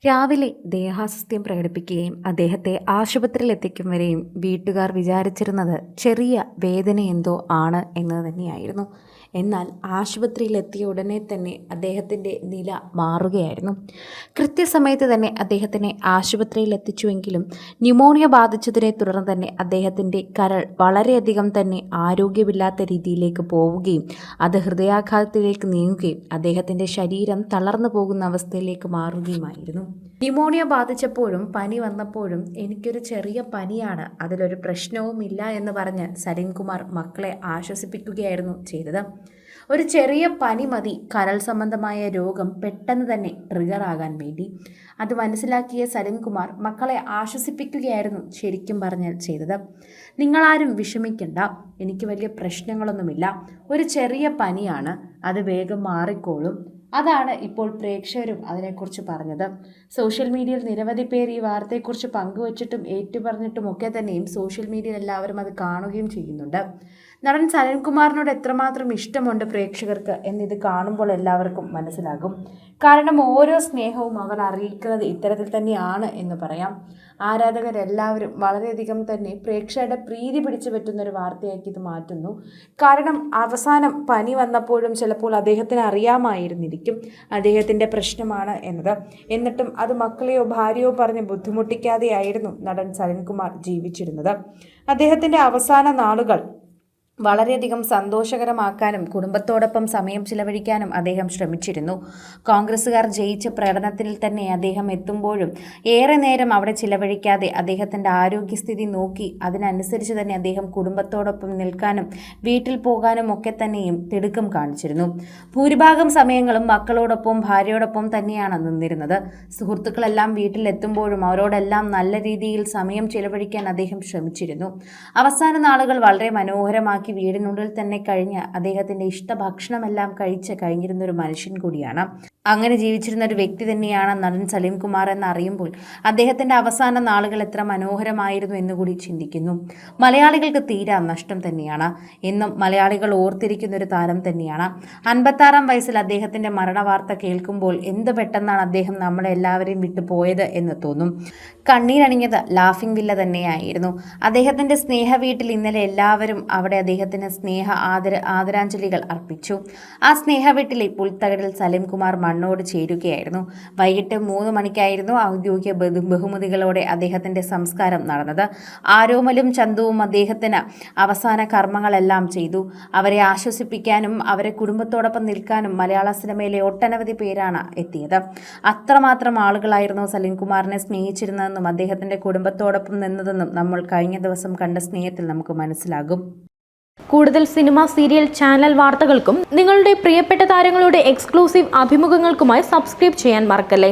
രാവിലെ ദേഹാസ്വാസ്ഥ്യം പ്രകടിപ്പിക്കുകയും അദ്ദേഹത്തെ ആശുപത്രിയിൽ എത്തിക്കും വരെയും വീട്ടുകാർ വിചാരിച്ചിരുന്നത് ചെറിയ വേദനയെന്തോ ആണ് എന്ന് തന്നെയായിരുന്നു. എന്നാൽ ആശുപത്രിയിലെത്തിയ ഉടനെ തന്നെ അദ്ദേഹത്തിൻ്റെ നില മാറുകയായിരുന്നു. കൃത്യസമയത്ത് തന്നെ അദ്ദേഹത്തിനെ ആശുപത്രിയിൽ എത്തിച്ചുവെങ്കിലും ന്യൂമോണിയ ബാധിച്ചതിനെ തുടർന്ന് തന്നെ അദ്ദേഹത്തിൻ്റെ കരൾ വളരെയധികം തന്നെ ആരോഗ്യമില്ലാത്ത രീതിയിലേക്ക് പോവുകയും അത് ഹൃദയാഘാതത്തിലേക്ക് നീങ്ങുകയും അദ്ദേഹത്തിൻ്റെ ശരീരം തളർന്നു പോകുന്ന അവസ്ഥയിലേക്ക് മാറുകയുമായിരുന്നു. ന്യൂമോണിയ ബാധിച്ചപ്പോഴും പനി വന്നപ്പോഴും എനിക്കൊരു ചെറിയ പനിയാണ്, അതിലൊരു പ്രശ്നവുമില്ല എന്ന് പറഞ്ഞ് സലിംകുമാർ മക്കളെ ആശ്വസിപ്പിക്കുകയായിരുന്നു ചെയ്തത്. ഒരു ചെറിയ പനി മതി കരൾ സംബന്ധമായ രോഗം പെട്ടെന്ന് തന്നെ ട്രിഗറാകാൻ വേണ്ടി. അത് മനസ്സിലാക്കിയ സലിംകുമാർ മക്കളെ ആശ്വസിപ്പിക്കുകയായിരുന്നു ശരിക്കും പറഞ്ഞാൽ ചെയ്തത്. നിങ്ങളാരും വിഷമിക്കണ്ട, എനിക്ക് വലിയ പ്രശ്നങ്ങളൊന്നുമില്ല, ഒരു ചെറിയ പനിയാണ്, അത് വേഗം മാറിക്കോളും. അതാണ് ഇപ്പോൾ പ്രേക്ഷകരും അതിനെക്കുറിച്ച് പറഞ്ഞത്. സോഷ്യൽ മീഡിയയിൽ നിരവധി പേർ ഈ വാർത്തയെക്കുറിച്ച് പങ്കുവച്ചിട്ടും ഏറ്റുപറഞ്ഞിട്ടും ഒക്കെ തന്നെയും സോഷ്യൽ മീഡിയയിൽ എല്ലാവരും അത് കാണുകയും ചെയ്യുന്നുണ്ട്. നടൻ സലിംകുമാറിനോട് എത്രമാത്രം ഇഷ്ടമുണ്ട് പ്രേക്ഷകർക്ക് എന്നിത് കാണുമ്പോൾ എല്ലാവർക്കും മനസ്സിലാകും. കാരണം ഓരോ സ്നേഹവും അവർ അറിയിക്കുന്നത് ഇത്തരത്തിൽ തന്നെയാണ് എന്ന് പറയാം. ആരാധകരെല്ലാവരും വളരെയധികം തന്നെ പ്രേക്ഷകരുടെ പ്രീതി പിടിച്ചു പറ്റുന്നൊരു വാർത്തയാക്കി ഇത് മാറ്റുന്നു. കാരണം അവസാനം പനി വന്നപ്പോഴും ചിലപ്പോൾ അദ്ദേഹത്തിന് അറിയാമായിരുന്നിരിക്കും അദ്ദേഹത്തിൻ്റെ പ്രശ്നമാണ് എന്നത്. എന്നിട്ടും അത് മക്കളെയോ ഭാര്യയോ പറഞ്ഞ് ബുദ്ധിമുട്ടിക്കാതെയായിരുന്നു നടൻ സലിംകുമാർ ജീവിച്ചിരുന്നത്. അദ്ദേഹത്തിൻ്റെ അവസാന നാളുകൾ വളരെയധികം സന്തോഷകരമാക്കാനും കുടുംബത്തോടൊപ്പം സമയം ചിലവഴിക്കാനും അദ്ദേഹം ശ്രമിച്ചിരുന്നു. കോൺഗ്രസ്സുകാർ ജയിച്ച പ്രകടനത്തിൽ തന്നെ അദ്ദേഹം എത്തുമ്പോഴും ഏറെ നേരം അവിടെ ചിലവഴിക്കാതെ അദ്ദേഹത്തിൻ്റെ ആരോഗ്യസ്ഥിതി നോക്കി അതിനനുസരിച്ച് തന്നെ അദ്ദേഹം കുടുംബത്തോടൊപ്പം നിൽക്കാനും വീട്ടിൽ പോകാനും ഒക്കെ തന്നെയും തിടുക്കം കാണിച്ചിരുന്നു. ഭൂരിഭാഗം സമയങ്ങളും മക്കളോടൊപ്പം ഭാര്യയോടൊപ്പം തന്നെയാണ് നിന്നിരുന്നത്. സുഹൃത്തുക്കളെല്ലാം വീട്ടിലെത്തുമ്പോഴും അവരോടെല്ലാം നല്ല രീതിയിൽ സമയം ചിലവഴിക്കാൻ അദ്ദേഹം ശ്രമിച്ചിരുന്നു. അവസാന നാളുകൾ വളരെ മനോഹരമാക്കി വീടിനുള്ളിൽ തന്നെ കഴിഞ്ഞ് അദ്ദേഹത്തിൻ്റെ ഇഷ്ടഭക്ഷണമെല്ലാം കഴിഞ്ഞിരുന്നൊരു മനുഷ്യൻ കൂടിയാണ്. അങ്ങനെ ജീവിച്ചിരുന്ന ഒരു വ്യക്തി തന്നെയാണ് നടൻ സലിംകുമാർ എന്നറിയുമ്പോൾ അദ്ദേഹത്തിൻ്റെ അവസാന നാളുകൾ എത്ര മനോഹരമായിരുന്നു എന്നുകൂടി ചിന്തിക്കുന്നു. മലയാളികൾക്ക് തീരാ നഷ്ടം തന്നെയാണ്. എന്നും മലയാളികൾ ഓർത്തിരിക്കുന്ന ഒരു താരം തന്നെയാണ്. 56-ാം വയസ്സിൽ അദ്ദേഹത്തിൻ്റെ മരണവാർത്ത കേൾക്കുമ്പോൾ എന്ത് പെട്ടെന്നാണ് അദ്ദേഹം നമ്മളെ എല്ലാവരെയും വിട്ടു പോയത് എന്ന് തോന്നും. കണ്ണീരണിഞ്ഞത് ലാഫിംഗ് വില്ല തന്നെയായിരുന്നു. അദ്ദേഹത്തിൻ്റെ സ്നേഹ വീട്ടിൽ ഇന്നലെ എല്ലാവരും അവിടെ അദ്ദേഹത്തിന് ആദരാഞ്ജലികൾ അർപ്പിച്ചു. ആ സ്നേഹ വീട്ടിലെ പുൽത്തകടിൽ സലിംകുമാർ മണ്ണോട് ചേരുകയായിരുന്നു. വൈകിട്ട് 3 മണിക്കായിരുന്നു ഔദ്യോഗിക ബഹുമതികളോടെ അദ്ദേഹത്തിൻ്റെ സംസ്കാരം നടന്നത്. ആരോമലും ചന്തുവും അദ്ദേഹത്തിന് അവസാന കർമ്മങ്ങളെല്ലാം ചെയ്തു. അവരെ ആശ്വസിപ്പിക്കാനും അവരെ കുടുംബത്തോടൊപ്പം നിൽക്കാനും മലയാള സിനിമയിലെ ഒട്ടനവധി പേരാണ് എത്തിയത്. അത്രമാത്രം ആളുകളായിരുന്നു സലിംകുമാറിനെ സ്നേഹിച്ചിരുന്നതെന്നും അദ്ദേഹത്തിൻ്റെ കുടുംബത്തോടൊപ്പം നിന്നതെന്നും നമ്മൾ കഴിഞ്ഞ ദിവസം കണ്ട സ്നേഹത്തിൽ നമുക്ക് മനസ്സിലാകും. കൂടുതൽ സിനിമ, സീരിയൽ, ചാനൽ വാർത്തകൾക്കും നിങ്ങളുടെ പ്രിയപ്പെട്ട താരങ്ങളുടെ എക്സ്ക്ലൂസീവ് അഭിമുഖങ്ങൾക്കുമായി സബ്സ്ക്രൈബ് ചെയ്യാൻ മറക്കല്ലേ.